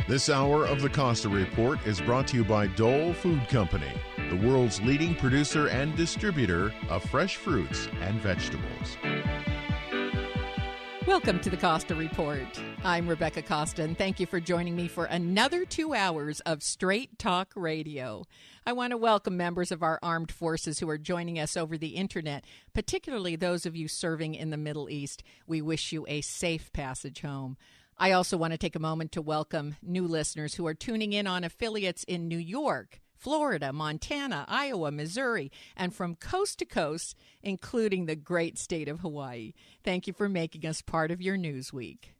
This hour of the Costa Report is brought to you by Dole Food Company, the world's leading producer and distributor of fresh fruits and vegetables. Welcome to the Costa Report. I'm Rebecca Costa, and thank you for joining me for another 2 hours of Straight Talk Radio. I want to welcome members of our armed forces who are joining us over the internet, particularly those of you serving in the Middle East. We wish you a safe passage home. I also want to take a moment to welcome new listeners who are tuning in on affiliates in New York, Florida, Montana, Iowa, Missouri, and from coast to coast, including the great state of Hawaii. Thank you for making us part of your news week.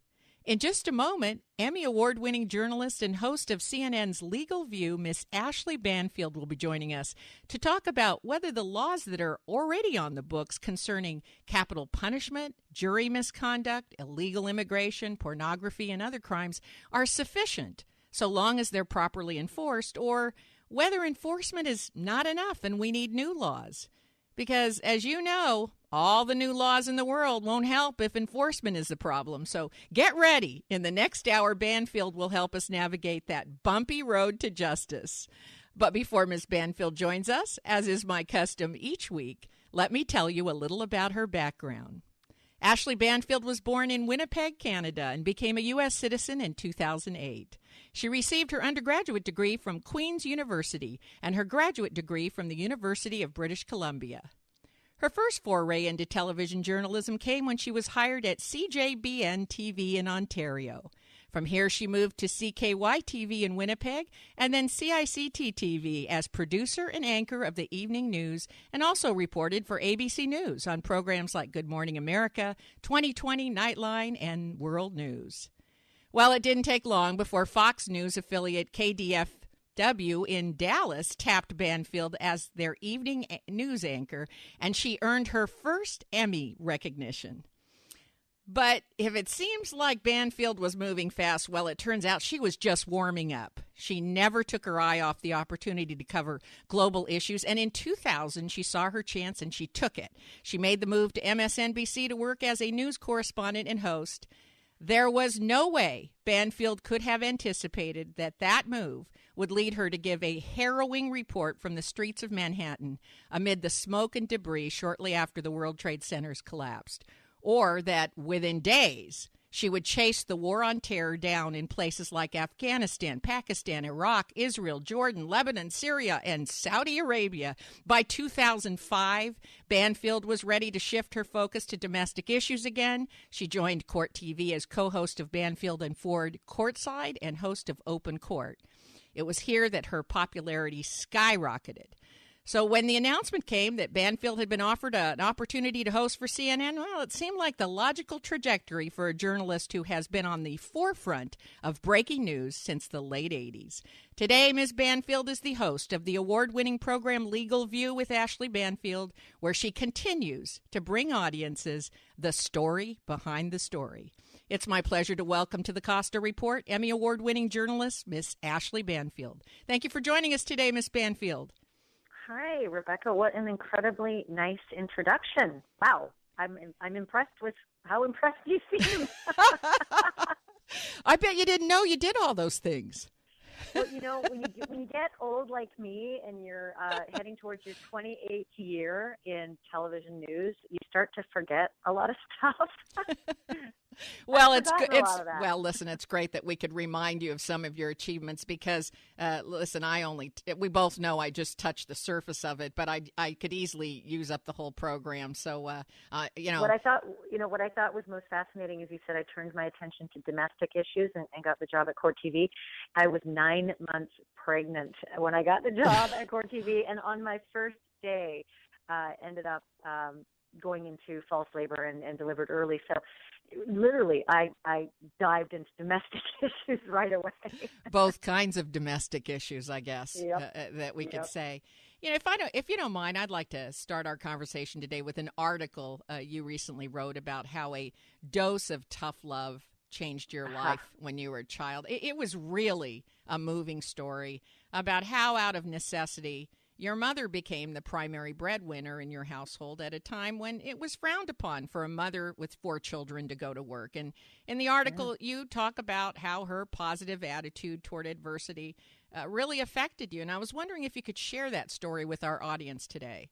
In just a moment, Emmy Award-winning journalist and host of CNN's Legal View, Miss Ashleigh Banfield, will be joining us to talk about whether the laws that are already on the books concerning capital punishment, jury misconduct, illegal immigration, pornography, and other crimes are sufficient, so long as they're properly enforced, or whether enforcement is not enough and we need new laws. Because, as you know, all the new laws in the world won't help if enforcement is the problem. So get ready. In the next hour, Banfield will help us navigate that bumpy road to justice. But before Ms. Banfield joins us, as is my custom each week, let me tell you a little about her background. Ashleigh Banfield was born in Winnipeg, Canada, and became a U.S. citizen in 2008. She received her undergraduate degree from Queen's University and her graduate degree from the University of British Columbia. Her first foray into television journalism came when she was hired at CJBN TV in Ontario. From here, she moved to CKY TV in Winnipeg and then CICT TV as producer and anchor of the evening news, and also reported for ABC News on programs like Good Morning America, 2020 Nightline, and World News. Well, it didn't take long before Fox News affiliate KDFW in Dallas tapped Banfield as their evening news anchor, and she earned her first Emmy recognition. But if it seems like Banfield was moving fast, well, it turns out she was just warming up. She never took her eye off the opportunity to cover global issues, and in 2000, she saw her chance and she took it. She made the move to MSNBC to work as a news correspondent and host. There was no way Banfield could have anticipated that move would lead her to give a harrowing report from the streets of Manhattan amid the smoke and debris shortly after the World Trade Centers collapsed. Or that within days, she would chase the war on terror down in places like Afghanistan, Pakistan, Iraq, Israel, Jordan, Lebanon, Syria, and Saudi Arabia. By 2005, Banfield was ready to shift her focus to domestic issues again. She joined Court TV as co-host of Banfield and Ford Courtside and host of Open Court. It was here that her popularity skyrocketed. So when the announcement came that Banfield had been offered an opportunity to host for CNN, well, it seemed like the logical trajectory for a journalist who has been on the forefront of breaking news since the late 80s. Today, Ms. Banfield is the host of the award-winning program Legal View with Ashleigh Banfield, where she continues to bring audiences the story behind the story. It's my pleasure to welcome to the Costa Report Emmy Award-winning journalist, Ms. Ashleigh Banfield. Thank you for joining us today, Ms. Banfield. Hi, Rebecca. What an incredibly nice introduction. Wow. I'm impressed with how impressed you seem. I bet you didn't know you did all those things. Well, you know, when you get old like me and you're heading towards your 28th year in television news, you start to forget a lot of stuff. Well, well, listen, it's great that we could remind you of some of your achievements because, listen, we both know I just touched the surface of it, but I could easily use up the whole program. So, what I thought was most fascinating is you said I turned my attention to domestic issues and got the job at Court TV. I was 9 months pregnant when I got the job at Court TV, and on my first day, ended up going into false labor and delivered early. So literally, I dived into domestic issues right away. Both kinds of domestic issues, I guess, yep. That we could say. You know, if you don't mind, I'd like to start our conversation today with an article you recently wrote about how a dose of tough love changed your life when you were a child. It was really a moving story about how, out of necessity, your mother became the primary breadwinner in your household at a time when it was frowned upon for a mother with 4 children to go to work. And in the article, you talk about how her positive attitude toward adversity really affected you. And I was wondering if you could share that story with our audience today.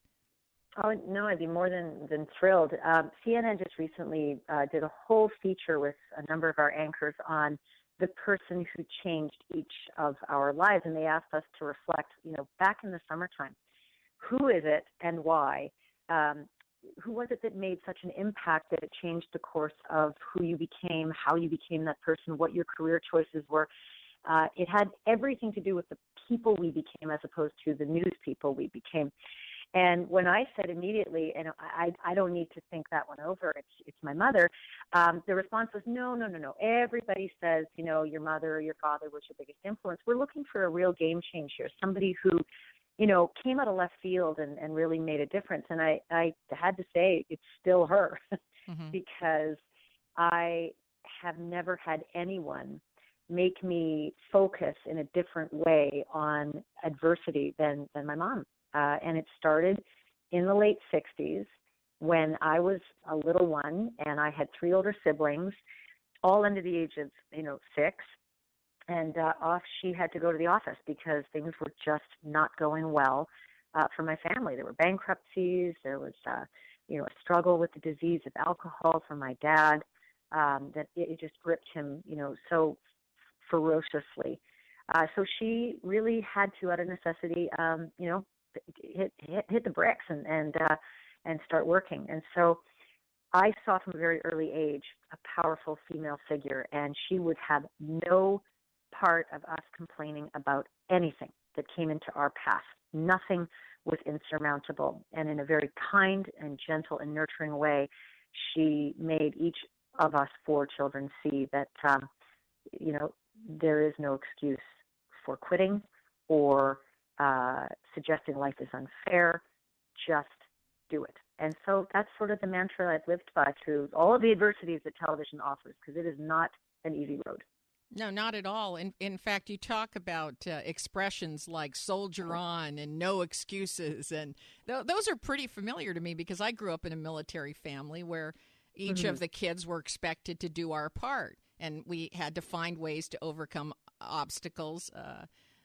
Oh, no, I'd be more than thrilled. CNN just recently did a whole feature with a number of our anchors on the person who changed each of our lives. And they asked us to reflect, back in the summertime, who is it and why? Who was it that made such an impact that it changed the course of who you became, how you became that person, what your career choices were? It had everything to do with the people we became as opposed to the news people we became. And when I said immediately, and I don't need to think that one over, it's my mother, the response was, no. Everybody says, your mother or your father was your biggest influence. We're looking for a real game changer, somebody who, came out of left field and really made a difference. And I had to say it's still her because I have never had anyone make me focus in a different way on adversity than my mom. And it started in the late 60s when I was a little one and I had 3 older siblings, all under the age of, 6. And off she had to go to the office because things were just not going well for my family. There were bankruptcies. There was, a struggle with the disease of alcohol for my dad that it just gripped him, so ferociously. So she really had to, out of necessity, hit the bricks and start working. And so I saw from a very early age a powerful female figure, and she would have no part of us complaining about anything that came into our path. Nothing was insurmountable. And in a very kind and gentle and nurturing way, she made each of us 4 children see that, there is no excuse for quitting or suggesting life is unfair. Just do it. And so that's sort of the mantra I've lived by through all of the adversities that television offers, because it is not an easy road. No, not at all. In fact, you talk about expressions like soldier on and no excuses. And those are pretty familiar to me because I grew up in a military family where each of the kids were expected to do our part. And we had to find ways to overcome obstacles.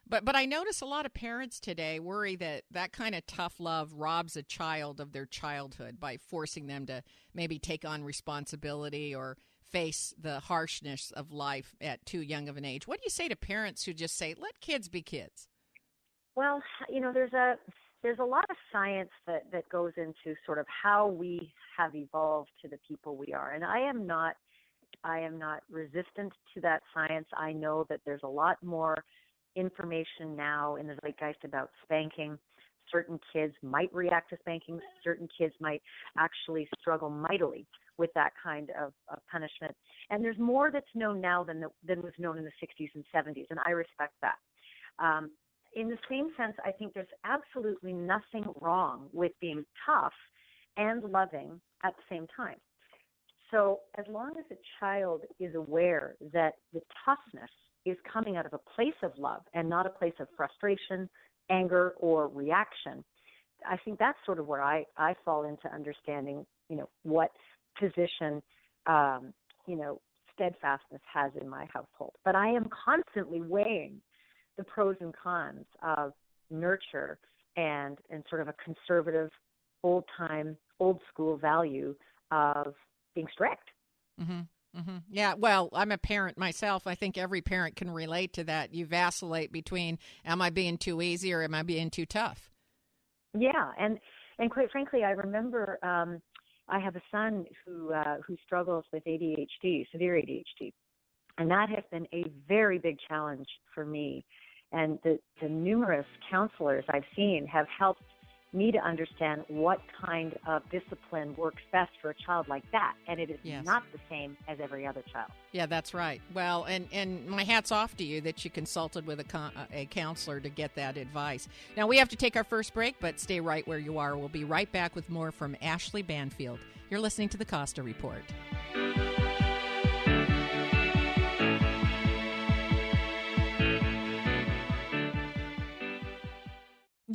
But I notice a lot of parents today worry that kind of tough love robs a child of their childhood by forcing them to maybe take on responsibility or face the harshness of life at too young of an age. What do you say to parents who just say, let kids be kids? Well, there's a lot of science that goes into sort of how we have evolved to the people we are. And I am not resistant to that science. I know that there's a lot more information now in the zeitgeist about spanking. Certain kids might react to spanking. Certain kids might actually struggle mightily with that kind of punishment. And there's more that's known now than was known in the 60s and 70s, and I respect that. In the same sense, I think there's absolutely nothing wrong with being tough and loving at the same time. So as long as a child is aware that the toughness is coming out of a place of love and not a place of frustration, anger, or reaction, I think that's sort of where I fall into understanding, what position, steadfastness has in my household. But I am constantly weighing the pros and cons of nurture and sort of a conservative, old school value of being strict. Mm-hmm. Mm-hmm. Yeah, well, I'm a parent myself. I think every parent can relate to that. You vacillate between, am I being too easy or am I being too tough? Yeah, and quite frankly, I remember I have a son who struggles with ADHD, severe ADHD, and that has been a very big challenge for me. And the numerous counselors I've seen have helped me to understand what kind of discipline works best for a child like that. And it is not the same as every other child. Yeah, that's right. Well, and my hat's off to you that you consulted with a counselor to get that advice. Now, we have to take our first break, but stay right where you are. We'll be right back with more from Ashleigh Banfield. You're listening to the Costa Report.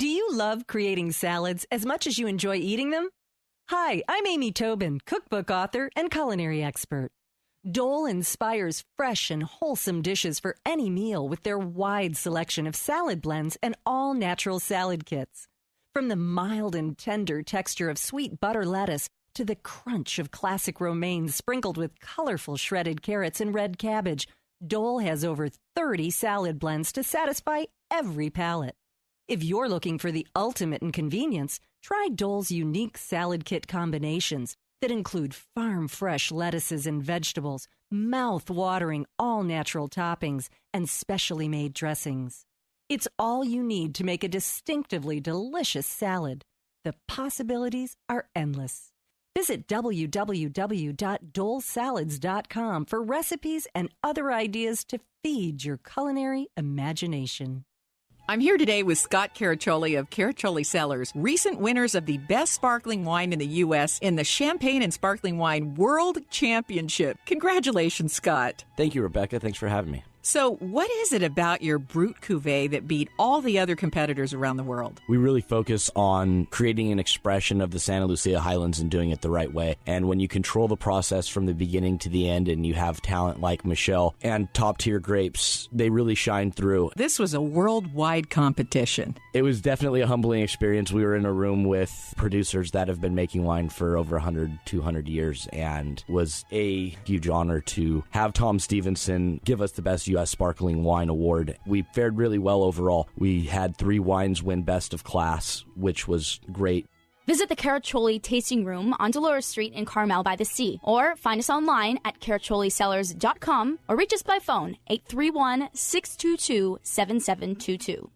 Do you love creating salads as much as you enjoy eating them? Hi, I'm Amy Tobin, cookbook author and culinary expert. Dole inspires fresh and wholesome dishes for any meal with their wide selection of salad blends and all-natural salad kits. From the mild and tender texture of sweet butter lettuce to the crunch of classic romaine sprinkled with colorful shredded carrots and red cabbage, Dole has over 30 salad blends to satisfy every palate. If you're looking for the ultimate in convenience, try Dole's unique salad kit combinations that include farm-fresh lettuces and vegetables, mouth-watering all-natural toppings, and specially made dressings. It's all you need to make a distinctively delicious salad. The possibilities are endless. Visit www.dolesalads.com for recipes and other ideas to feed your culinary imagination. I'm here today with Scott Caraccioli of Caraccioli Cellars, recent winners of the best sparkling wine in the U.S. in the Champagne and Sparkling Wine World Championship. Congratulations, Scott. Thank you, Rebecca. Thanks for having me. So what is it about your Brut Cuvée that beat all the other competitors around the world? We really focus on creating an expression of the Santa Lucia Highlands and doing it the right way. And when you control the process from the beginning to the end and you have talent like Michelle and top-tier grapes, they really shine through. This was a worldwide competition. It was definitely a humbling experience. We were in a room with producers that have been making wine for over 100, 200 years, and was a huge honor to have Tom Stevenson give us the best U.S. Sparkling Wine Award. We fared really well overall. We had 3 wines win Best of Class, which was great. Visit the Caraccioli Tasting Room on Dolores Street in Carmel by the Sea, or find us online at caraccioliCellars.com or reach us by phone 831-622-7722.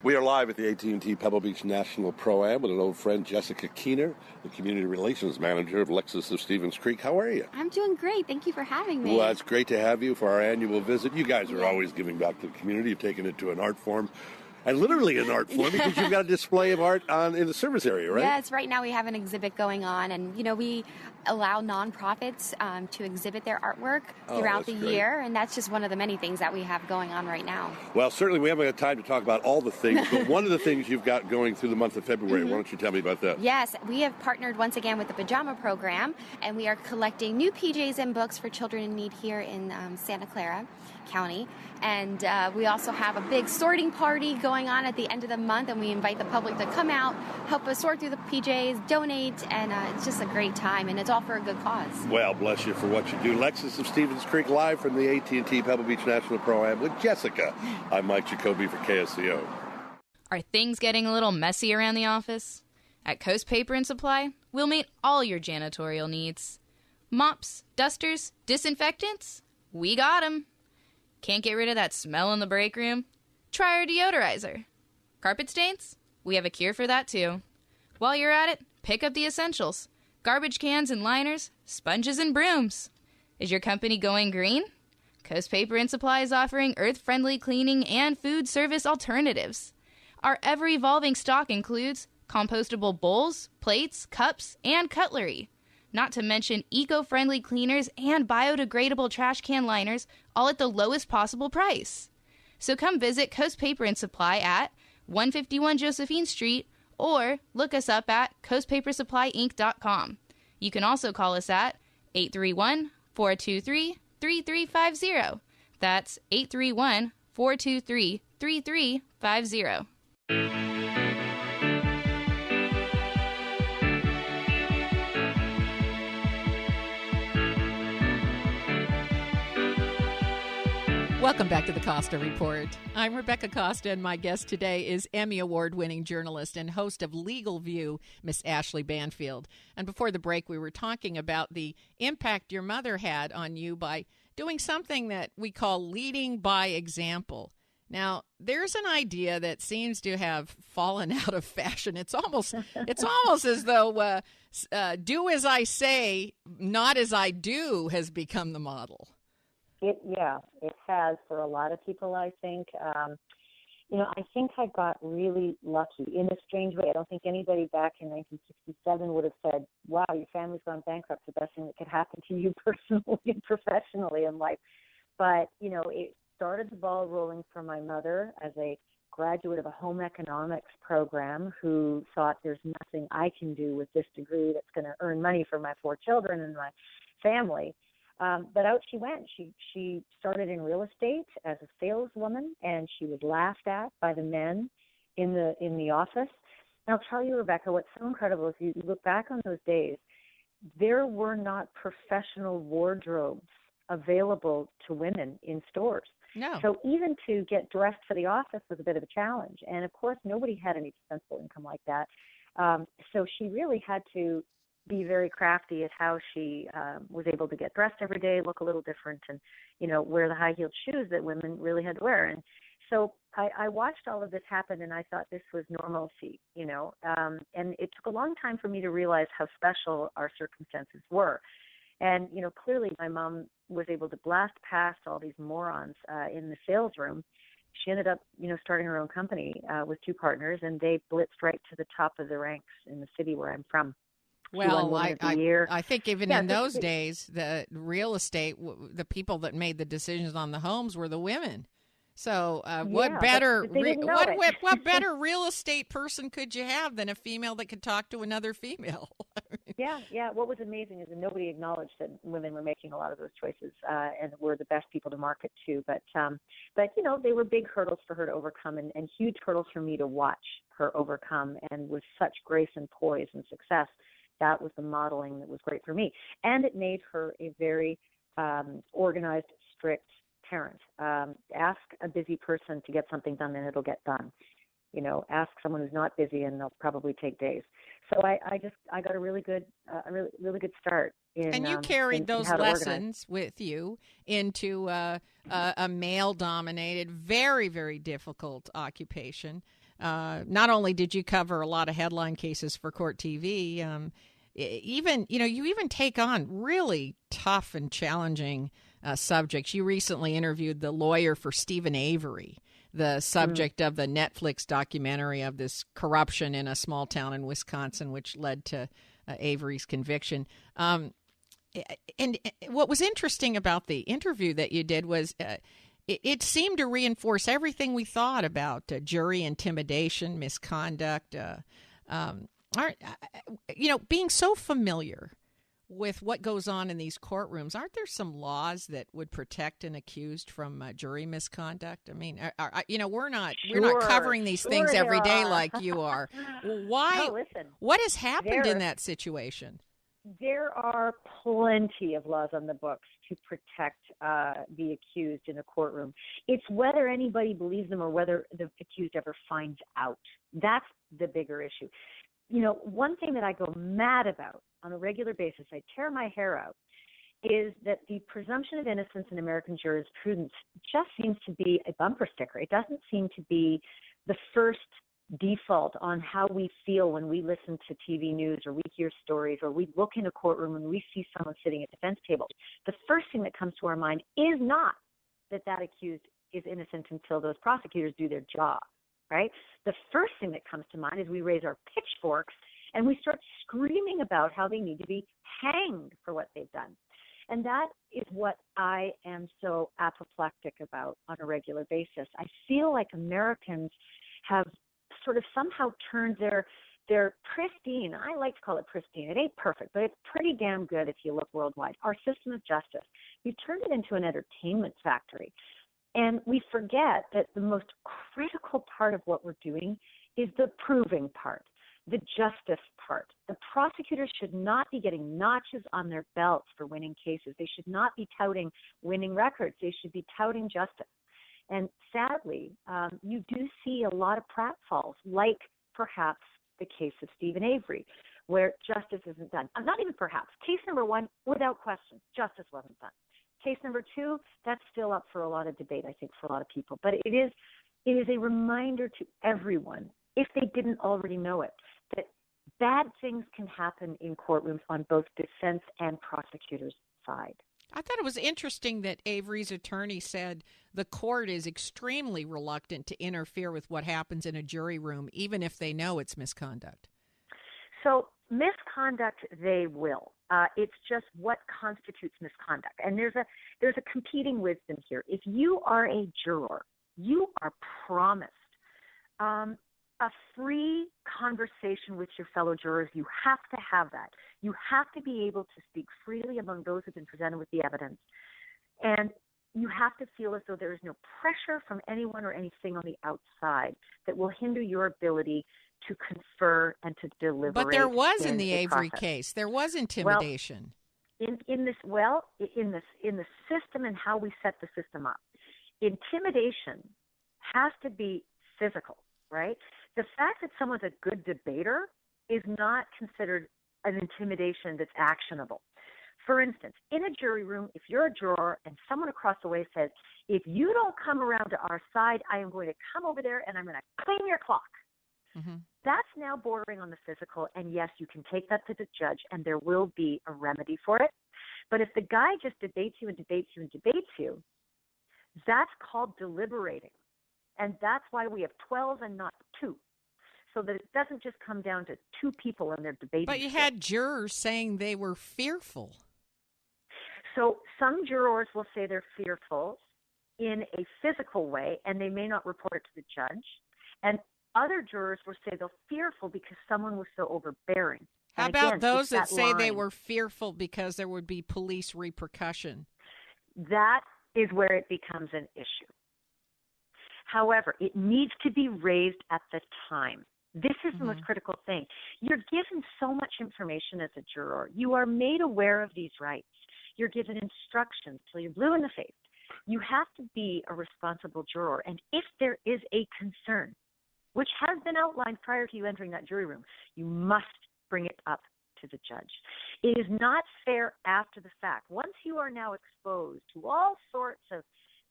We are live at the AT&T Pebble Beach National Pro-Am with an old friend, Jessica Keener, the Community Relations Manager of Lexus of Stevens Creek. How are you? I'm doing great. Thank you for having me. Well, it's great to have you for our annual visit. You guys are always giving back to the community. You've taken it to an art form. And literally an art form, because you've got a display of art in the service area, right? Yes, right now we have an exhibit going on, and we allow nonprofits to exhibit their artwork throughout the year, and that's just one of the many things that we have going on right now. Well, certainly we haven't had time to talk about all the things, but one of the things you've got going through the month of February, why don't you tell me about that? Yes, we have partnered once again with the Pajama Program, and we are collecting new PJs and books for children in need here in Santa Clara County. And we also have a big sorting party going on at the end of the month, and we invite the public to come out, help us sort through the PJs, donate, and it's just a great time, and it's all for a good cause. Well, bless you for what you do. Lexus of Stevens Creek, live from the AT&T Pebble Beach National Pro-Am with Jessica. I'm Mike Jacoby for KSCO. Are things getting a little messy around the office? At Coast Paper and Supply, we'll meet all your janitorial needs. Mops, dusters, disinfectants? We got 'em. Can't get rid of that smell in the break room? Try our deodorizer. Carpet stains? We have a cure for that too. While you're at it, pick up the essentials. Garbage cans and liners, sponges and brooms. Is your company going green? Coast Paper and Supply is offering earth-friendly cleaning and food service alternatives. Our ever-evolving stock includes compostable bowls, plates, cups, and cutlery. Not to mention eco-friendly cleaners and biodegradable trash can liners, all at the lowest possible price. So come visit Coast Paper and Supply at 151 Josephine Street, or look us up at coastpapersupplyinc.com. You can also call us at 831-423-3350. That's 831-423-3350. Welcome back to the Costa Report. I'm Rebecca Costa, and my guest today is Emmy Award-winning journalist and host of Legal View, Miss Ashleigh Banfield. And before the break, we were talking about the impact your mother had on you by doing something that we call leading by example. Now, there's an idea that seems to have fallen out of fashion. It's almost as though do as I say, not as I do has become the model. It has for a lot of people, I think. I think I got really lucky in a strange way. I don't think anybody back in 1967 would have said, wow, your family's gone bankrupt, the best thing that could happen to you personally and professionally in life. But, it started the ball rolling for my mother as a graduate of a home economics program who thought there's nothing I can do with this degree that's going to earn money for my 4 children and my family. But out she went. She started in real estate as a saleswoman, and she was laughed at by the men in the office. And I'll tell you, Rebecca, what's so incredible is you look back on those days, there were not professional wardrobes available to women in stores. No. So even to get dressed for the office was a bit of a challenge. And, of course, nobody had any dispensable income like that. So she really had to be very crafty at how she was able to get dressed every day, look a little different, and, wear the high-heeled shoes that women really had to wear. And so I watched all of this happen, and I thought this was normalcy, and it took a long time for me to realize how special our circumstances were. And, clearly my mom was able to blast past all these morons in the sales room. She ended up, starting her own company with 2 partners, and they blitzed right to the top of the ranks in the city where I'm from. Well, I think even in those days, the real estate, the people that made the decisions on the homes were the women. So what better real estate person could you have than a female that could talk to another female? Yeah. What was amazing is that nobody acknowledged that women were making a lot of those choices and were the best people to market to. But they were big hurdles for her to overcome and huge hurdles for me to watch her overcome. And with such grace and poise and success, that was the modeling that was great for me. And it made her a very organized, strict parent. Ask a busy person to get something done and it'll get done. Ask someone who's not busy and they'll probably take days. So I got a really good start. And you carried those lessons with you into a male-dominated, very, very difficult occupation. Not only did you cover a lot of headline cases for Court TV, you even take on really tough and challenging subjects. You recently interviewed the lawyer for Stephen Avery, the subject of the Netflix documentary of this corruption in a small town in Wisconsin, which led to Avery's conviction. And what was interesting about the interview that you did was it seemed to reinforce everything we thought about jury intimidation, misconduct, being so familiar with what goes on in these courtrooms. Aren't there some laws that would protect an accused from jury misconduct? I mean, we're not covering these things every day like you are. Why? No, listen, what has happened in that situation? There are plenty of laws on the books to protect the accused in a courtroom. It's whether anybody believes them or whether the accused ever finds out. That's the bigger issue. One thing that I go mad about on a regular basis, I tear my hair out, is that the presumption of innocence in American jurisprudence just seems to be a bumper sticker. It doesn't seem to be the first default on how we feel when we listen to TV news or we hear stories or we look in a courtroom and we see someone sitting at defense tables. The first thing that comes to our mind is not that accused is innocent until those prosecutors do their job, right? The first thing that comes to mind is we raise our pitchforks and we start screaming about how they need to be hanged for what they've done. And that is what I am so apoplectic about on a regular basis. I feel like Americans have sort of somehow turned their pristine, I like to call it pristine, it ain't perfect, but it's pretty damn good if you look worldwide, our system of justice. We've turned it into an entertainment factory. And we forget that the most critical part of what we're doing is the proving part, the justice part. The prosecutors should not be getting notches on their belts for winning cases. They should not be touting winning records. They should be touting justice. And sadly, you do see a lot of pratfalls, like perhaps the case of Stephen Avery, where justice isn't done. Not even perhaps. Case number 1, without question, justice wasn't done. Case number 2, that's still up for a lot of debate, I think, for a lot of people. But it is a reminder to everyone, if they didn't already know it, that bad things can happen in courtrooms on both defense and prosecutors' side. I thought it was interesting that Avery's attorney said the court is extremely reluctant to interfere with what happens in a jury room, even if they know it's misconduct. So misconduct, they will. It's just what constitutes misconduct. And there's a competing wisdom here. If you are a juror, you are promised A free conversation with your fellow jurors. You have to have that. You have to be able to speak freely among those who've been presented with the evidence. And you have to feel as though there is no pressure from anyone or anything on the outside that will hinder your ability to confer and to deliberate. But there was in the Avery process. case. There was intimidation. In the system and how we set the system up, intimidation has to be physical, right? The fact that someone's a good debater is not considered an intimidation that's actionable. For instance, in a jury room, if you're a juror and someone across the way says, if you don't come around to our side, I am going to come over there and I'm going to clean your clock. Mm-hmm. That's now bordering on the physical, and yes, you can take that to the judge, and there will be a remedy for it. But if the guy just debates you and debates you and debates you, that's called deliberating. And that's why we have 12 and not 2, so that it doesn't just come down to 2 people and they're debating. But you had jurors saying they were fearful. So some jurors will say they're fearful in a physical way, and they may not report it to the judge. And other jurors will say they're fearful because someone was so overbearing. How And about again, those it's that say they line. were fearful because there would be police repercussion? That is where it becomes an issue. However, it needs to be raised at the time. This is the most critical thing. You're given so much information as a juror. You are made aware of these rights. You're given instructions till you're blue in the face. You have to be a responsible juror. And if there is a concern, which has been outlined prior to you entering that jury room, you must bring it up to the judge. It is not fair after the fact. Once you are now exposed to all sorts of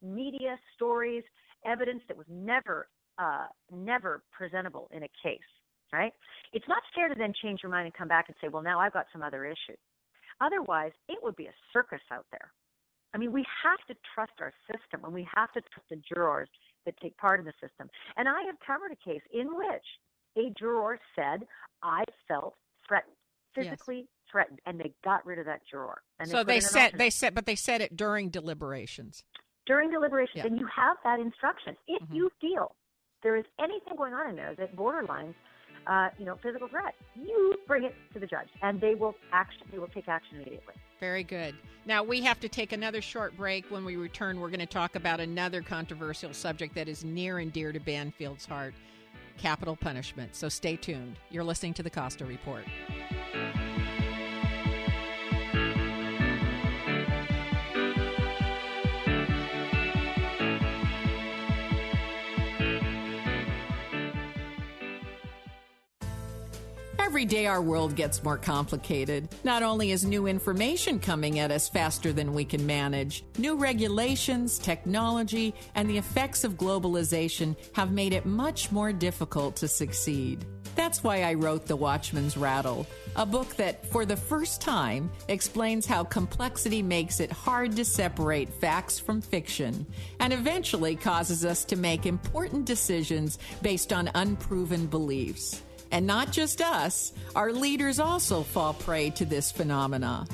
media stories, evidence that was never presentable in a case, right? It's not fair to then change your mind and come back and say, well, now I've got some other issues. Otherwise, it would be a circus out there. I mean, we have to trust our system, and we have to trust the jurors that take part in the system. And I have covered a case in which a juror said, I felt threatened, physically threatened, and they got rid of that juror. And So they said it during deliberations. During deliberations, and you have that instruction. If you feel there is anything going on in there that borderlines, physical threat, you bring it to the judge, and they will take action immediately. Very good. Now, we have to take another short break. When we return, we're going to talk about another controversial subject that is near and dear to Banfield's heart, capital punishment. So stay tuned. You're listening to the Costa Report. Every day our world gets more complicated. Not only is new information coming at us faster than we can manage, new regulations, technology, and the effects of globalization have made it much more difficult to succeed. That's why I wrote The Watchman's Rattle, a book that, for the first time, explains how complexity makes it hard to separate facts from fiction, and eventually causes us to make important decisions based on unproven beliefs. And not just us, our leaders also fall prey to this phenomena.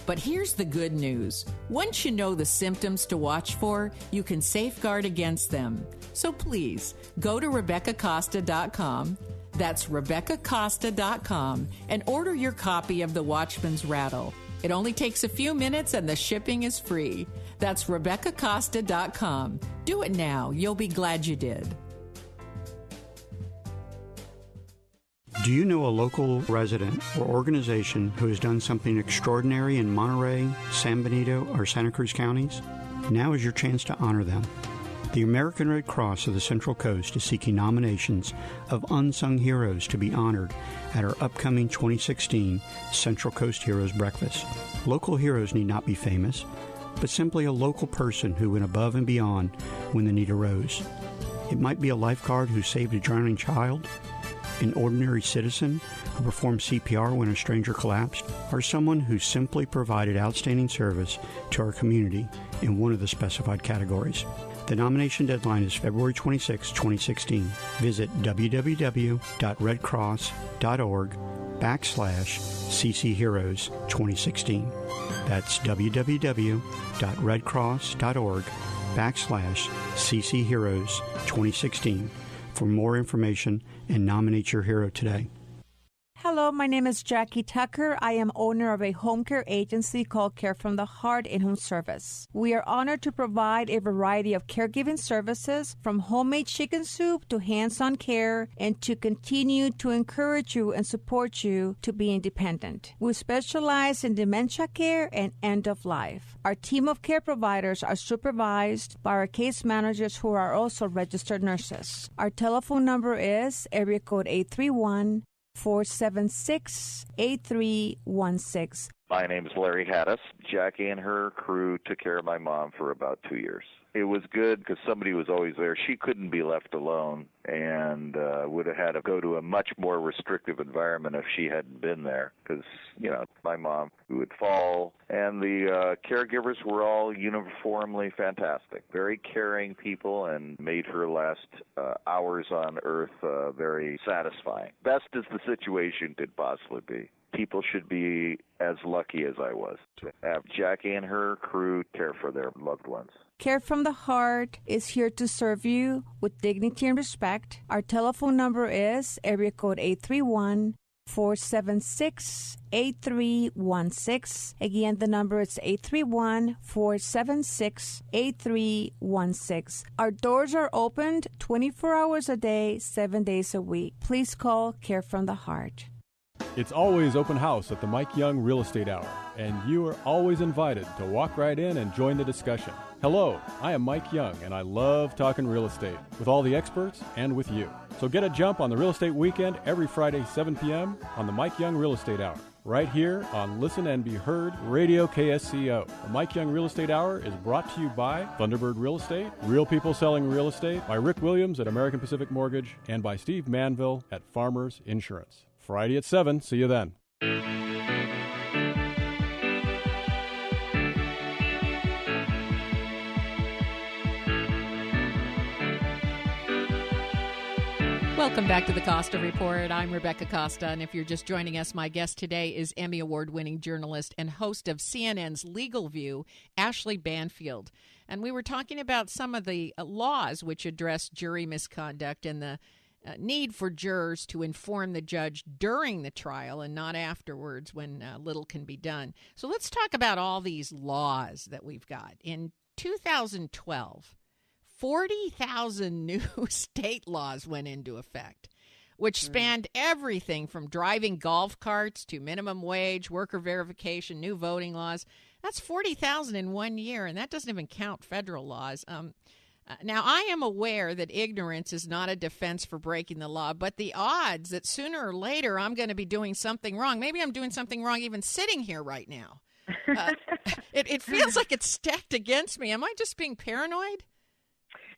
But here's the good news. Once you know the symptoms to watch for, you can safeguard against them. So please, go to RebeccaCosta.com, that's RebeccaCosta.com, and order your copy of The Watchman's Rattle. It only takes a few minutes and the shipping is free. That's RebeccaCosta.com. Do it now. You'll be glad you did. Do you know a local resident or organization who has done something extraordinary in Monterey, San Benito, or Santa Cruz counties? Now is your chance to honor them. The American Red Cross of the Central Coast is seeking nominations of unsung heroes to be honored at our upcoming 2016 Central Coast Heroes Breakfast. Local heroes need not be famous, but simply a local person who went above and beyond when the need arose. It might be a lifeguard who saved a drowning child, an ordinary citizen who performed CPR when a stranger collapsed, or someone who simply provided outstanding service to our community in one of the specified categories. The nomination deadline is February 26, 2016. Visit www.redcross.org/CCHeroes 2016. That's www.redcross.org/CCHeroes 2016. for more information and nominate your hero today. Hello, my name is Jackie Tucker. I am owner of a home care agency called Care from the Heart in-home service. We are honored to provide a variety of caregiving services, from homemade chicken soup to hands-on care, and to continue to encourage you and support you to be independent. We specialize in dementia care and end of life. Our team of care providers are supervised by our case managers who are also registered nurses. Our telephone number is area code 831-476-8316. My name is Larry Haddis. Jackie and her crew took care of my mom for about 2 years. It was good because somebody was always there. She couldn't be left alone and would have had to go to a much more restrictive environment if she hadn't been there because, my mom would fall. And the caregivers were all uniformly fantastic, very caring people, and made her last hours on Earth very satisfying. Best as the situation could possibly be. People should be as lucky as I was to have Jackie and her crew care for their loved ones. Care from the Heart is here to serve you with dignity and respect. Our telephone number is area code 831-476-8316. Again, the number is 831-476-8316. Our doors are opened 24 hours a day, 7 days a week. Please call Care from the Heart. It's always open house at the Mike Young Real Estate Hour, and you are always invited to walk right in and join the discussion. Hello, I am Mike Young, and I love talking real estate with all the experts and with you. So get a jump on the Real Estate Weekend every Friday, 7 p.m. on the Mike Young Real Estate Hour, right here on Listen and Be Heard Radio KSCO. The Mike Young Real Estate Hour is brought to you by Thunderbird Real Estate, Real People Selling Real Estate, by Rick Williams at American Pacific Mortgage, and by Steve Manville at Farmers Insurance. Friday at 7. See you then. Welcome back to the Costa Report. I'm Rebecca Costa, and if you're just joining us, my guest today is Emmy Award-winning journalist and host of CNN's Legal View, Ashleigh Banfield. And we were talking about some of the laws which address jury misconduct and the need for jurors to inform the judge during the trial and not afterwards when little can be done. So let's talk about all these laws that we've got. In 2012, 40,000 new state laws went into effect, which spanned everything from driving golf carts to minimum wage, worker verification, new voting laws. That's 40,000 in 1 year, and that doesn't even count federal laws. Now, I am aware that ignorance is not a defense for breaking the law, but the odds that sooner or later I'm going to be doing something wrong, maybe I'm doing something wrong even sitting here right now. It feels like it's stacked against me. Am I just being paranoid?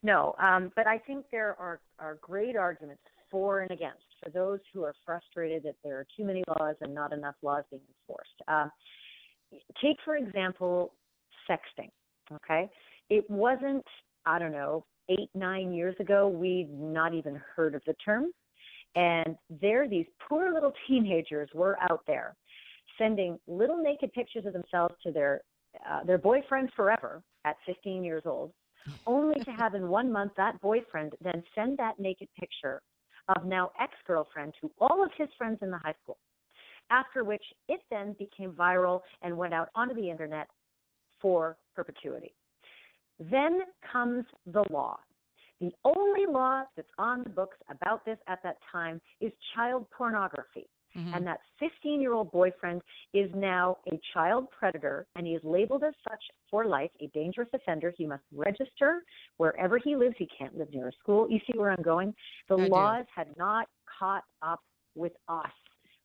No, but I think there are great arguments for and against for those who are frustrated that there are too many laws and not enough laws being enforced. Take, for example, sexting, okay? It wasn't, 8-9 years ago, we'd not even heard of the term. And these poor little teenagers were out there sending little naked pictures of themselves to their boyfriend forever at 15 years old, only to have in 1 month that boyfriend then send that naked picture of now ex-girlfriend to all of his friends in the high school, after which it then became viral and went out onto the internet for perpetuity. Then comes the law. The only law that's on the books about this at that time is child pornography. Mm-hmm. And that 15-year-old boyfriend is now a child predator, and he is labeled as such for life, a dangerous offender. He must register wherever he lives. He can't live near a school. You see where I'm going? The laws had not caught up with us.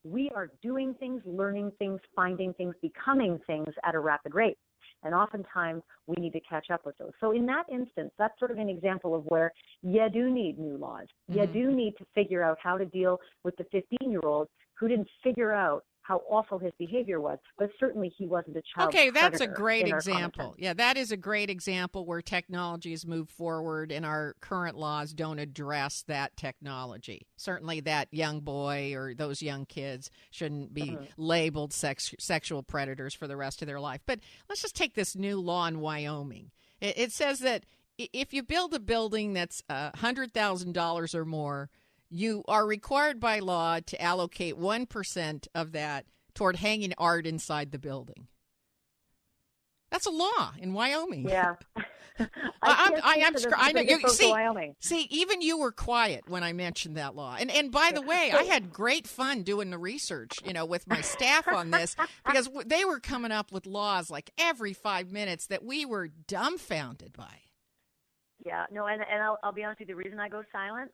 We are doing things, learning things, finding things, becoming things at a rapid rate. And oftentimes, we need to catch up with those. So in that instance, that's sort of an example of where you do need new laws. Mm-hmm. You do need to figure out how to deal with the 15-year-old who didn't figure out how awful his behavior was, but certainly he wasn't a child predator. Okay, that's a great example. Yeah, that is a great example where technology has moved forward and our current laws don't address that technology. Certainly that young boy or those young kids shouldn't be labeled sexual predators for the rest of their life. But let's just take this new law in Wyoming. It says that if you build a building that's $100,000 or more, you are required by law to allocate 1% of that toward hanging art inside the building. That's a law in Wyoming. Yeah. I know you see. Wyoming. See, even you were quiet when I mentioned that law. And by the way, I had great fun doing the research, with my staff on this, because they were coming up with laws like every 5 minutes that we were dumbfounded by. Yeah. No, and I'll be honest with you. The reason I go silent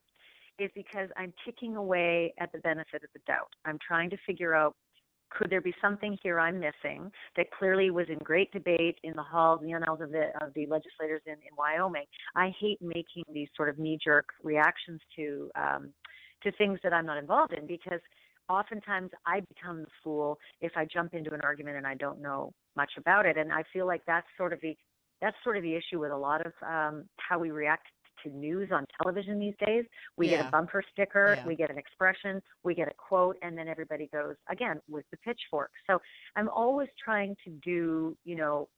is because I'm ticking away at the benefit of the doubt. I'm trying to figure out, could there be something here I'm missing that clearly was in great debate in the halls and the annals of the legislators in Wyoming? I hate making these sort of knee-jerk reactions to things that I'm not involved in, because oftentimes I become the fool if I jump into an argument and I don't know much about it. And I feel like that's sort of the issue with a lot of how we react to news on television these days. We get a bumper sticker, we get an expression, we get a quote, and then everybody goes, again, with the pitchfork. So I'm always trying to do,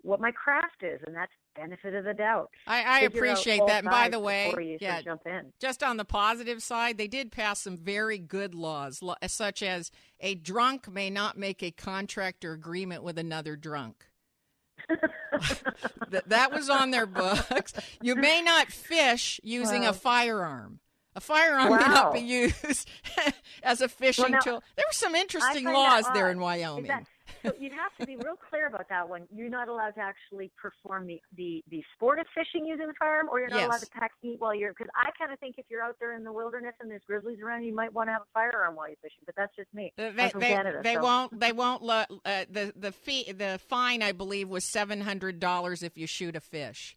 what my craft is, and that's benefit of the doubt. I appreciate that. And by the way, jump in. Just on the positive side, they did pass some very good laws, such as a drunk may not make a contract or agreement with another drunk. That was on their books. You may not fish using a firearm. A firearm may not be used as a fishing tool. There were some interesting laws there in Wyoming. So you'd have to be real clear about that one. You're not allowed to actually perform the sport of fishing using a firearm, or you're not allowed to pack heat while you're, because I kind of think if you're out there in the wilderness and there's grizzlies around, you might want to have a firearm while you're fishing, but that's just me. I'm from Canada. They won't the fine, I believe, was $700 if you shoot a fish.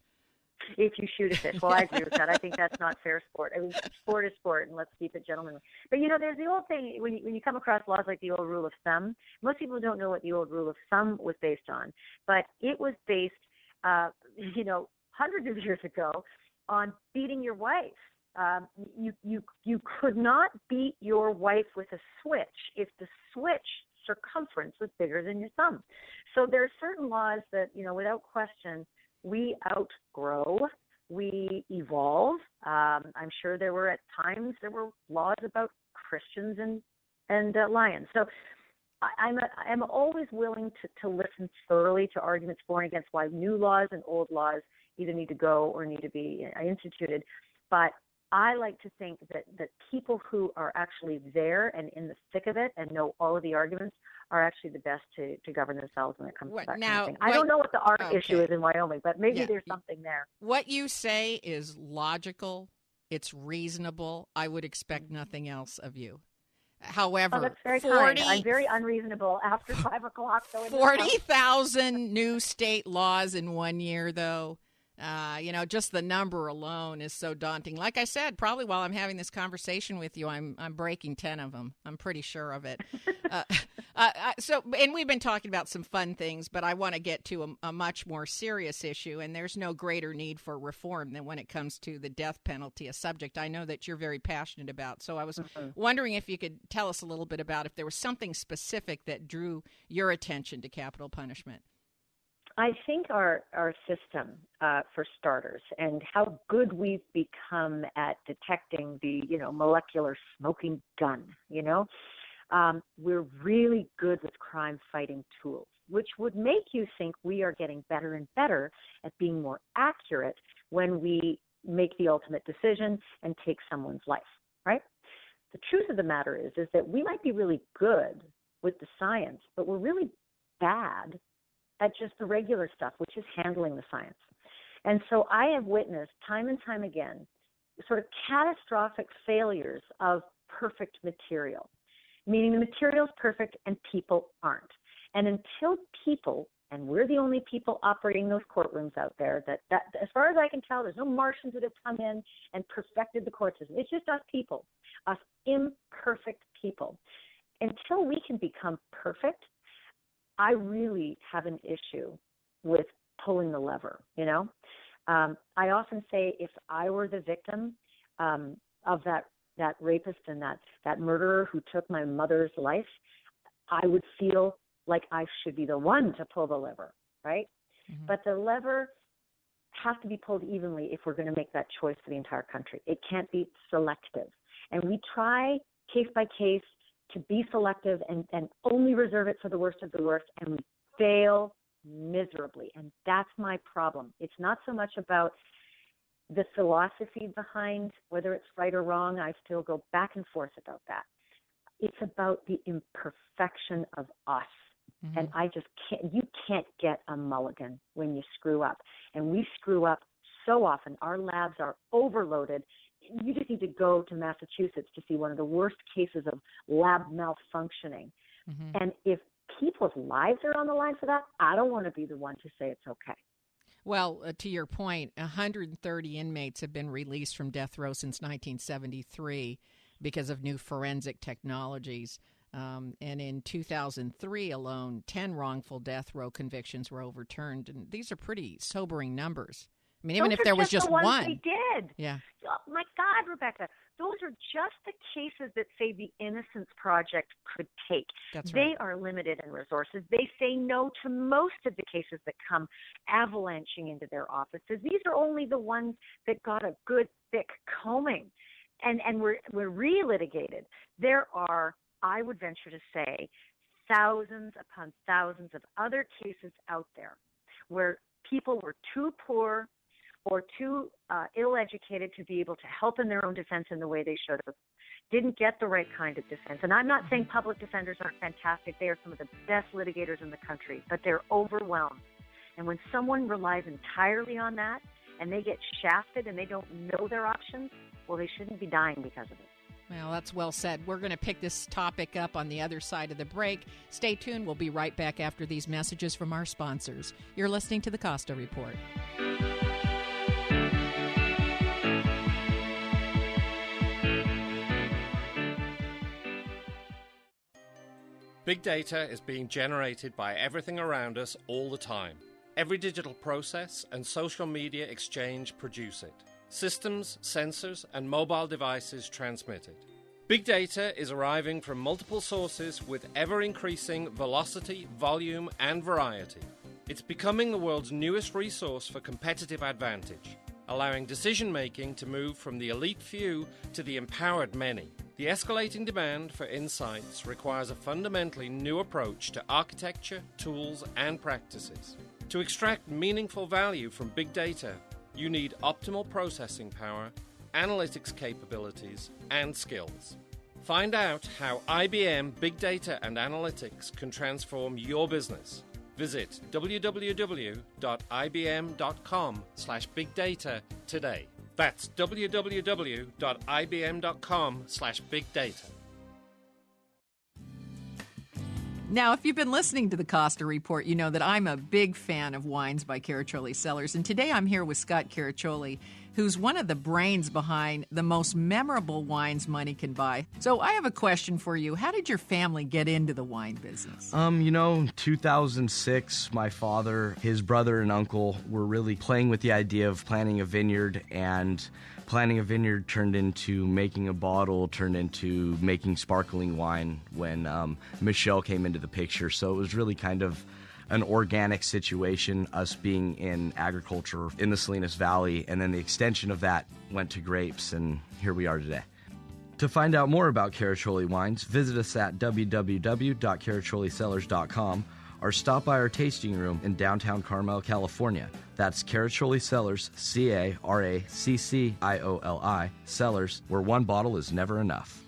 If you shoot a fish. Well, I agree with that. I think that's not fair sport. I mean, sport is sport, and let's keep it gentlemanly. But, there's the old thing, when you come across laws like the old rule of thumb, most people don't know what the old rule of thumb was based on. But it was based, hundreds of years ago on beating your wife. You could not beat your wife with a switch if the switch circumference was bigger than your thumb. So there are certain laws that, without question, we outgrow, we evolve. I'm sure at times there were laws about Christians and lions. So I'm always willing to listen thoroughly to arguments for and against why new laws and old laws either need to go or need to be instituted. But I like to think that people who are actually there and in the thick of it and know all of the arguments are actually the best to govern themselves when it comes to that kind of thing. I don't know what the art issue is in Wyoming, but maybe there's something there. What you say is logical. It's reasonable. I would expect nothing else of you. However, that's very kind. I'm very unreasonable after 5 o'clock. 40,000 new state laws in 1 year, though. Just the number alone is so daunting. Like I said, probably while I'm having this conversation with you, I'm breaking 10 of them. I'm pretty sure of it. And we've been talking about some fun things, but I want to get to a much more serious issue, and there's no greater need for reform than when it comes to the death penalty, a subject I know that you're very passionate about. So I was wondering if you could tell us a little bit about if there was something specific that drew your attention to capital punishment. I think our system, for starters, and how good we've become at detecting the, molecular smoking gun, we're really good with crime-fighting tools, which would make you think we are getting better and better at being more accurate when we make the ultimate decision and take someone's life, right? The truth of the matter is that we might be really good with the science, but we're really bad at just the regular stuff, which is handling the science. And so I have witnessed time and time again sort of catastrophic failures of perfect material, meaning the material is perfect and people aren't. And until people, and we're the only people operating those courtrooms out there, that as far as I can tell, there's no Martians that have come in and perfected the court system. It's just us people, us imperfect people. Until we can become perfect, I really have an issue with pulling the lever, I often say if I were the victim of that rapist and that murderer who took my mother's life, I would feel like I should be the one to pull the lever, right? Mm-hmm. But the lever has to be pulled evenly if we're going to make that choice for the entire country. It can't be selective. And we try case by case to be selective and only reserve it for the worst of the worst, and we fail miserably. And that's my problem. It's not so much about the philosophy behind whether it's right or wrong. I still go back and forth about that. It's about the imperfection of us. Mm-hmm. And I just can't, you can't get a mulligan when you screw up. And we screw up so often. Our labs are overloaded. You just need to go to Massachusetts to see one of the worst cases of lab malfunctioning. Mm-hmm. And if people's lives are on the line for that, I don't want to be the one to say it's okay. Well, to your point, 130 inmates have been released from death row since 1973 because of new forensic technologies. And in 2003 alone, 10 wrongful death row convictions were overturned. And these are pretty sobering numbers. I mean, even if there was just one. They did. Yeah. Oh, my God, Rebecca, those are just the cases that, say, the Innocence Project could take. That's right. They are limited in resources. They say no to most of the cases that come avalanching into their offices. These are only the ones that got a good, thick combing. And we're relitigated. There are, I would venture to say, thousands upon thousands of other cases out there where people were too poor or too ill-educated to be able to help in their own defense in the way they should have, didn't get the right kind of defense. And I'm not saying public defenders aren't fantastic. They are some of the best litigators in the country, but they're overwhelmed. And when someone relies entirely on that and they get shafted and they don't know their options, well, they shouldn't be dying because of it. Well, that's well said. We're going to pick this topic up on the other side of the break. Stay tuned. We'll be right back after these messages from our sponsors. You're listening to the Costa Report. Big data is being generated by everything around us all the time. Every digital process and social media exchange produce it. Systems, sensors, and mobile devices transmit it. Big data is arriving from multiple sources with ever-increasing velocity, volume, and variety. It's becoming the world's newest resource for competitive advantage, allowing decision-making to move from the elite few to the empowered many. The escalating demand for insights requires a fundamentally new approach to architecture, tools, and practices. To extract meaningful value from big data, you need optimal processing power, analytics capabilities, and skills. Find out how IBM Big Data and Analytics can transform your business. Visit www.ibm.com/bigdata today. That's www.ibm.com/bigdata. Now, if you've been listening to the Costa Report, you know that I'm a big fan of wines by Caraccioli Cellars. And today I'm here with Scott Caraccioli, who's one of the brains behind the most memorable wines money can buy. So I have a question for you. How did your family get into the wine business? 2006, my father, his brother, and uncle were really playing with the idea of planting a vineyard, and planting a vineyard turned into making a bottle, turned into making sparkling wine when Michelle came into the picture. So it was really kind of an organic situation, us being in agriculture in the Salinas Valley, and then the extension of that went to grapes, and here we are today. To find out more about Caraccioli wines, visit us at www.caraccioliCellars.com or stop by our tasting room in downtown Carmel, California. That's Caraccioli Cellars, CARACCIOLI, Cellars, where one bottle is never enough.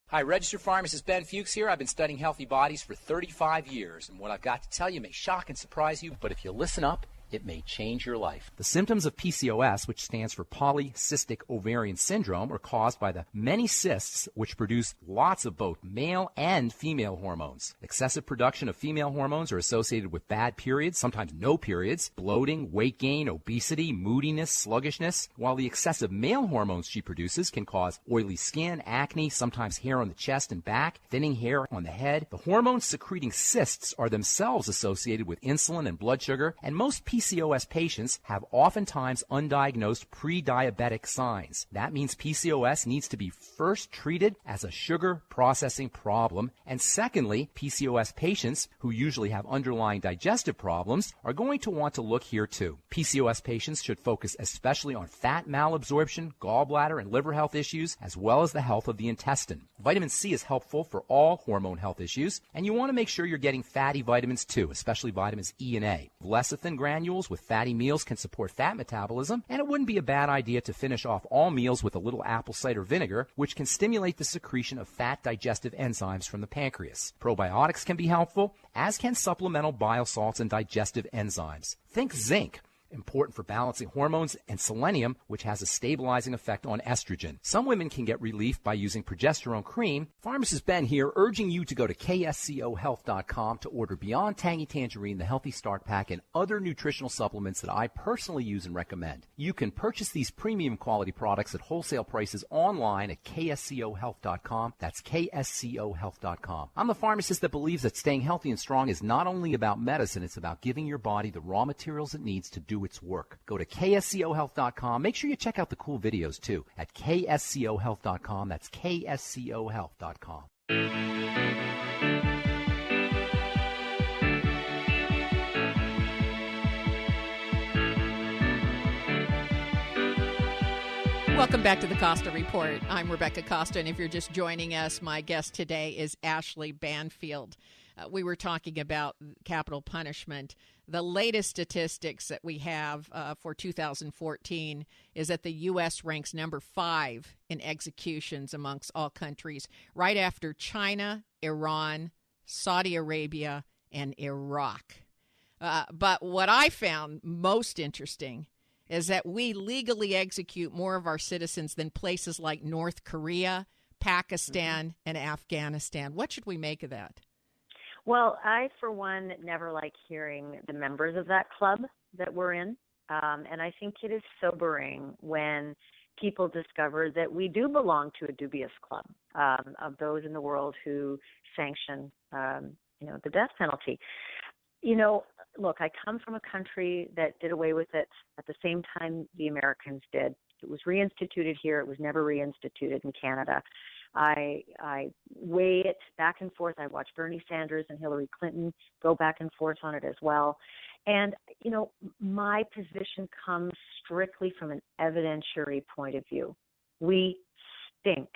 Hi, registered pharmacist Ben Fuchs here. I've been studying healthy bodies for 35 years, and what I've got to tell you may shock and surprise you, but if you listen up, it may change your life. The symptoms of PCOS, which stands for polycystic ovarian syndrome, are caused by the many cysts which produce lots of both male and female hormones. Excessive production of female hormones are associated with bad periods, sometimes no periods, bloating, weight gain, obesity, moodiness, sluggishness, while the excessive male hormones she produces can cause oily skin, acne, sometimes hair on the chest and back, thinning hair on the head. The hormones secreting cysts are themselves associated with insulin and blood sugar, and most PCOS PCOS patients have oftentimes undiagnosed pre-diabetic signs. That means PCOS needs to be first treated as a sugar processing problem, and secondly, PCOS patients who usually have underlying digestive problems are going to want to look here too. PCOS patients should focus especially on fat malabsorption, gallbladder and liver health issues, as well as the health of the intestine. Vitamin C is helpful for all hormone health issues, and you want to make sure you're getting fatty vitamins too, especially vitamins E and A. Lecithin granules with fatty meals can support fat metabolism, and it wouldn't be a bad idea to finish off all meals with a little apple cider vinegar, which can stimulate the secretion of fat digestive enzymes from the pancreas. Probiotics can be helpful, as can supplemental bile salts and digestive enzymes. Think zinc, important for balancing hormones, and selenium, which has a stabilizing effect on estrogen. Some women can get relief by using progesterone cream. Pharmacist Ben here, urging you to go to kscohealth.com to order Beyond Tangy Tangerine, the Healthy Start Pack, and other nutritional supplements that I personally use and recommend. You can purchase these premium quality products at wholesale prices online at kscohealth.com. That's kscohealth.com. I'm the pharmacist that believes that staying healthy and strong is not only about medicine, it's about giving your body the raw materials it needs to do its work. Go to kscohealth.com. Make sure you check out the cool videos too at kscohealth.com. That's kscohealth.com. Welcome back to the Costa Report. I'm Rebecca Costa, and if you're just joining us, my guest today is Ashleigh Banfield. We were talking about capital punishment. The latest statistics that we have for 2014 is that the U.S. ranks number 5 in executions amongst all countries, right after China, Iran, Saudi Arabia, and Iraq. But what I found most interesting is that we legally execute more of our citizens than places like North Korea, Pakistan, and Afghanistan. What should we make of that? Well, I, for one, never like hearing the members of that club that we're in. And I think it is sobering when people discover that we do belong to a dubious club of those in the world who sanction, the death penalty. Look, I come from a country that did away with it at the same time the Americans did. It was reinstituted here. It was never reinstituted in Canada. I weigh it back and forth. I watch Bernie Sanders and Hillary Clinton go back and forth on it as well. And, my position comes strictly from an evidentiary point of view. We stink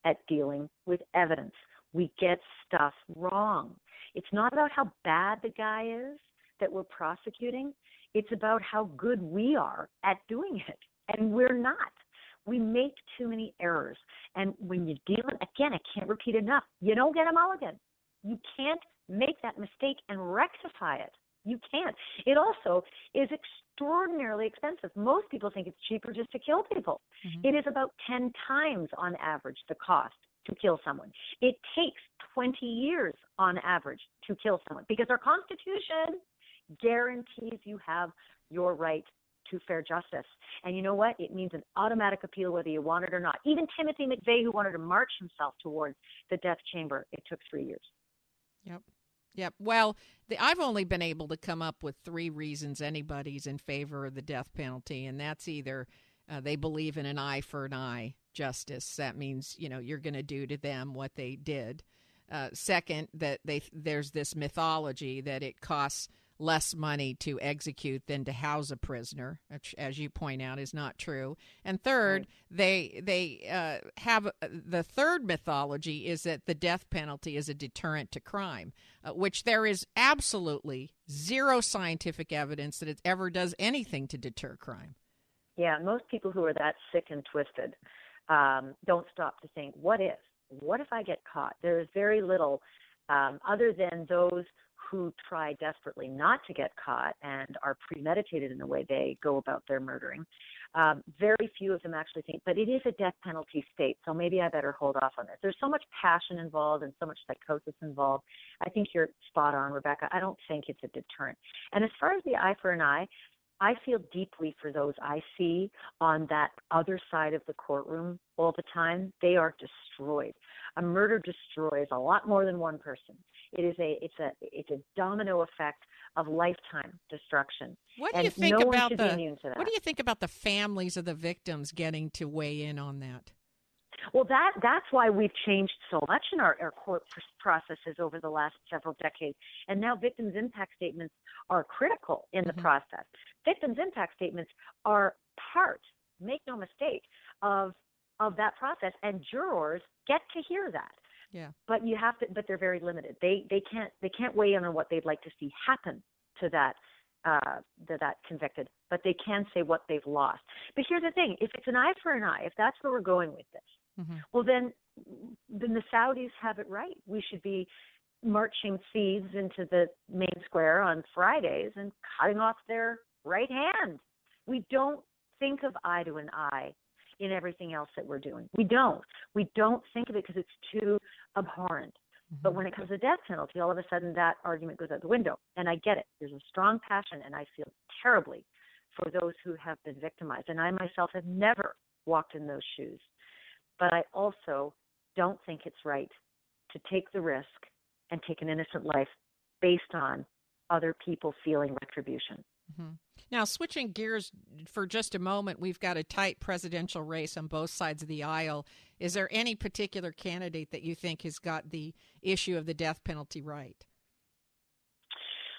at dealing with evidence. We get stuff wrong. It's not about how bad the guy is that we're prosecuting. It's about how good we are at doing it. And we're not. We make too many errors. And when you deal it, again, I can't repeat enough, you don't get a mulligan. You can't make that mistake and rectify it. You can't. It also is extraordinarily expensive. Most people think it's cheaper just to kill people. Mm-hmm. It is about 10 times on average the cost to kill someone. It takes 20 years on average to kill someone because our Constitution guarantees you have your right to fair justice. And you know what? It means an automatic appeal whether you want it or not. Even Timothy McVeigh, who wanted to march himself towards the death chamber, it took 3 years. Yep. Well, I've only been able to come up with 3 reasons anybody's in favor of the death penalty, and that's either they believe in an eye for an eye justice. That means, you're going to do to them what they did. Second, that there's this mythology that it costs less money to execute than to house a prisoner, which, as you point out, is not true. And third, they have the third mythology is that the death penalty is a deterrent to crime, which there is absolutely zero scientific evidence that it ever does anything to deter crime. Yeah, most people who are that sick and twisted don't stop to think, what if I get caught? There is very little other than those who try desperately not to get caught and are premeditated in the way they go about their murdering. Very few of them actually think, but it is a death penalty state, so maybe I better hold off on this. There's so much passion involved and so much psychosis involved. I think you're spot on, Rebecca. I don't think it's a deterrent. And as far as the eye for an eye, I feel deeply for those I see on that other side of the courtroom all the time. They are destroyed. A murder destroys a lot more than one person. It's a domino effect of lifetime destruction. What do you think about what do you think about the families of the victims getting to weigh in on that? Well, that's why we've changed so much in our court processes over the last several decades. And now victims' impact statements are critical in the process. Victims' impact statements are part, make no mistake, of that process. And jurors get to hear that. Yeah. But but they're very limited. They can't weigh in on what they'd like to see happen to that convicted, but they can say what they've lost. But here's the thing: if it's an eye for an eye, if that's where we're going with this, well, then the Saudis have it right. We should be marching thieves into the main square on Fridays and cutting off their right hand. We don't think of eye to an eye in everything else that we're doing. We don't think of it because it's too abhorrent. But when it comes to death penalty, all of a sudden that argument goes out the window. And I get it. There's a strong passion, and I feel terribly for those who have been victimized. And I myself have never walked in those shoes. But I also don't think it's right to take the risk and take an innocent life based on other people feeling retribution. Now, switching gears for just a moment, we've got a tight presidential race on both sides of the aisle. Is there any particular candidate that you think has got the issue of the death penalty right?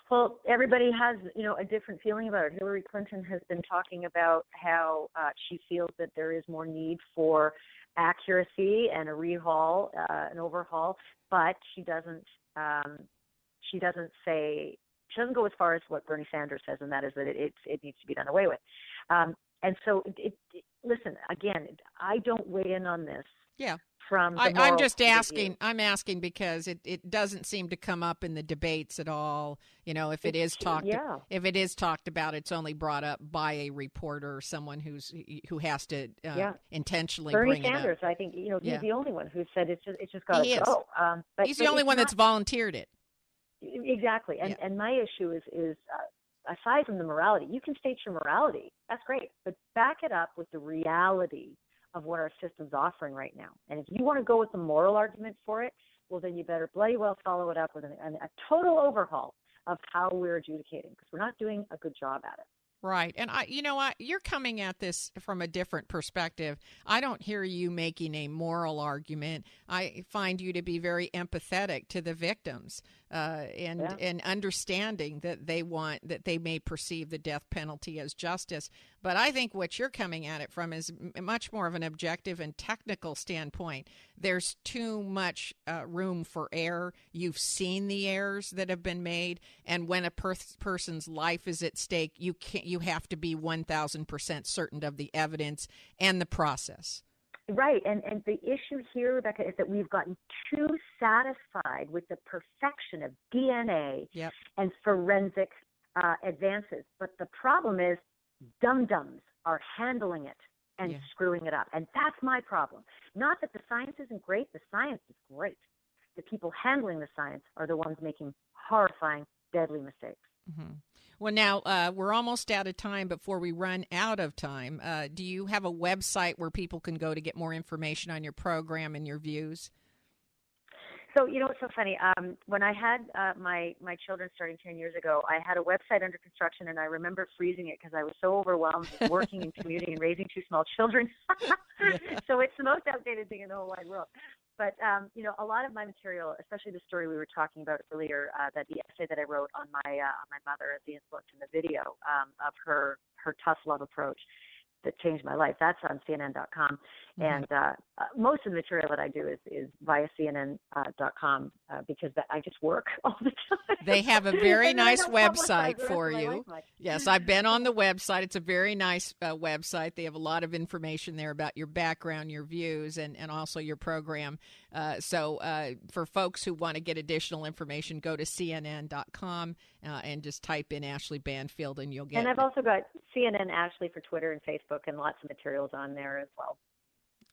Well, everybody has, a different feeling about it. Hillary Clinton has been talking about how she feels that there is more need for accuracy and a rehaul, an overhaul, but she doesn't go as far as what Bernie Sanders says, and that is that it needs to be done away with. And so, listen, again, I don't weigh in on this. Yeah. I'm just asking. I'm asking because it doesn't seem to come up in the debates at all. If it is talked about, it's only brought up by a reporter or someone who has to intentionally bring it up. Bernie Sanders, I think, he's the only one who said it's just got to go. But he's the only one that's volunteered it. Exactly. And my issue is aside from the morality, you can state your morality. That's great. But back it up with the reality of what our system's offering right now. And if you want to go with the moral argument for it, well, then you better bloody well follow it up with a total overhaul of how we're adjudicating, because we're not doing a good job at it. Right. And you're coming at this from a different perspective. I don't hear you making a moral argument. I find you to be very empathetic to the victims and understanding that they may perceive the death penalty as justice. But I think what you're coming at it from is much more of an objective and technical standpoint. There's too much room for error. You've seen the errors that have been made, and when a person's life is at stake, you have to be 1,000% certain of the evidence and the process. Right, and the issue here, Rebecca, is that we've gotten too satisfied with the perfection of DNA and forensic advances. But the problem is dum-dums are handling it and screwing it up. And that's my problem. Not that the science isn't great. The science is great. The people handling the science are the ones making horrifying, deadly mistakes. Mm-hmm. Well, now, we're almost out of time. Before we run out of time, do you have a website where people can go to get more information on your program and your views? So, it's so funny. When I had my children starting 10 years ago, I had a website under construction, and I remember freezing it because I was so overwhelmed with working and commuting and raising two small children. So it's the most outdated thing in the whole wide world. But, a lot of my material, especially the story we were talking about earlier, that the essay that I wrote on my mother as the influence in the video of her tough love approach that changed my life, that's on CNN.com. Mm-hmm. And most of the material that I do is via CNN.com because I just work all the time. They have a very nice website for you. Yes, I've been on the website. It's a very nice website. They have a lot of information there about your background, your views, and also your program. So for folks who want to get additional information, go to CNN.com and just type in Ashleigh Banfield and you'll get it. And I've also got CNN Ashleigh for Twitter and Facebook and lots of materials on there as well.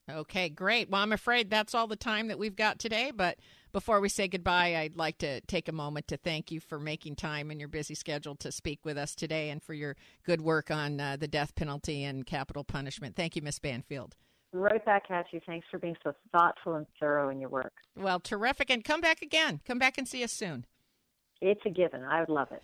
Okay, great. Well, I'm afraid that's all the time that we've got today, but before we say goodbye, I'd like to take a moment to thank you for making time in your busy schedule to speak with us today and for your good work on the death penalty and capital punishment. Thank you, Miss Banfield. Right back at you. Thanks for being so thoughtful and thorough in your work. Well, terrific. And come back again. Come back and see us soon. It's a given. I would love it.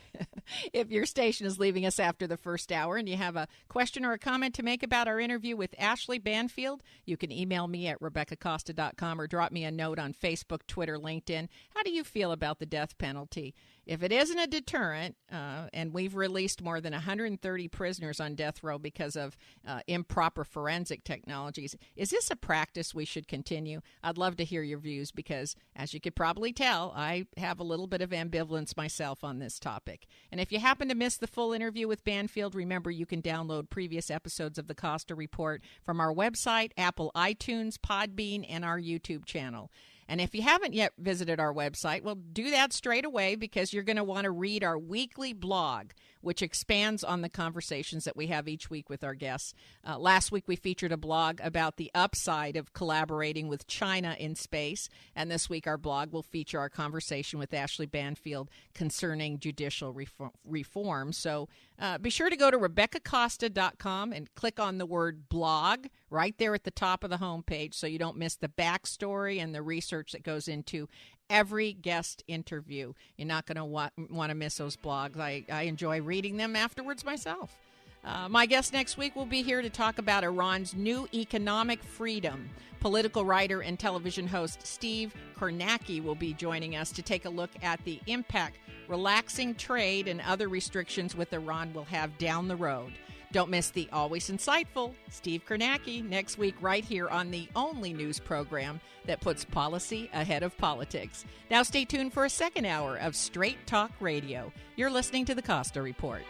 If your station is leaving us after the first hour and you have a question or a comment to make about our interview with Ashleigh Banfield, you can email me at RebeccaCosta.com or drop me a note on Facebook, Twitter, LinkedIn. How do you feel about the death penalty? If it isn't a deterrent, and we've released more than 130 prisoners on death row because of improper forensic technologies, is this a practice we should continue? I'd love to hear your views because, as you could probably tell, I have a little bit of ambivalence myself on this topic. And if you happen to miss the full interview with Banfield, remember you can download previous episodes of the Costa Report from our website, Apple iTunes, Podbean, and our YouTube channel. And if you haven't yet visited our website, well, do that straight away because you're going to want to read our weekly blog, which expands on the conversations that we have each week with our guests. Last week, we featured a blog about the upside of collaborating with China in space. And this week, our blog will feature our conversation with Ashleigh Banfield concerning judicial reform. So be sure to go to RebeccaCosta.com and click on the word blog right there at the top of the homepage so you don't miss the backstory and the research that goes into every guest interview. You're not going to want to miss those blogs. I enjoy reading them afterwards myself. My guest next week will be here to talk about Iran's new economic freedom. Political writer and television host Steve Kornacki will be joining us to take a look at the impact relaxing trade and other restrictions with Iran will have down the road. Don't miss the always insightful Steve Kornacki next week right here on the only news program that puts policy ahead of politics. Now stay tuned for a second hour of Straight Talk Radio. You're listening to the Costa Report.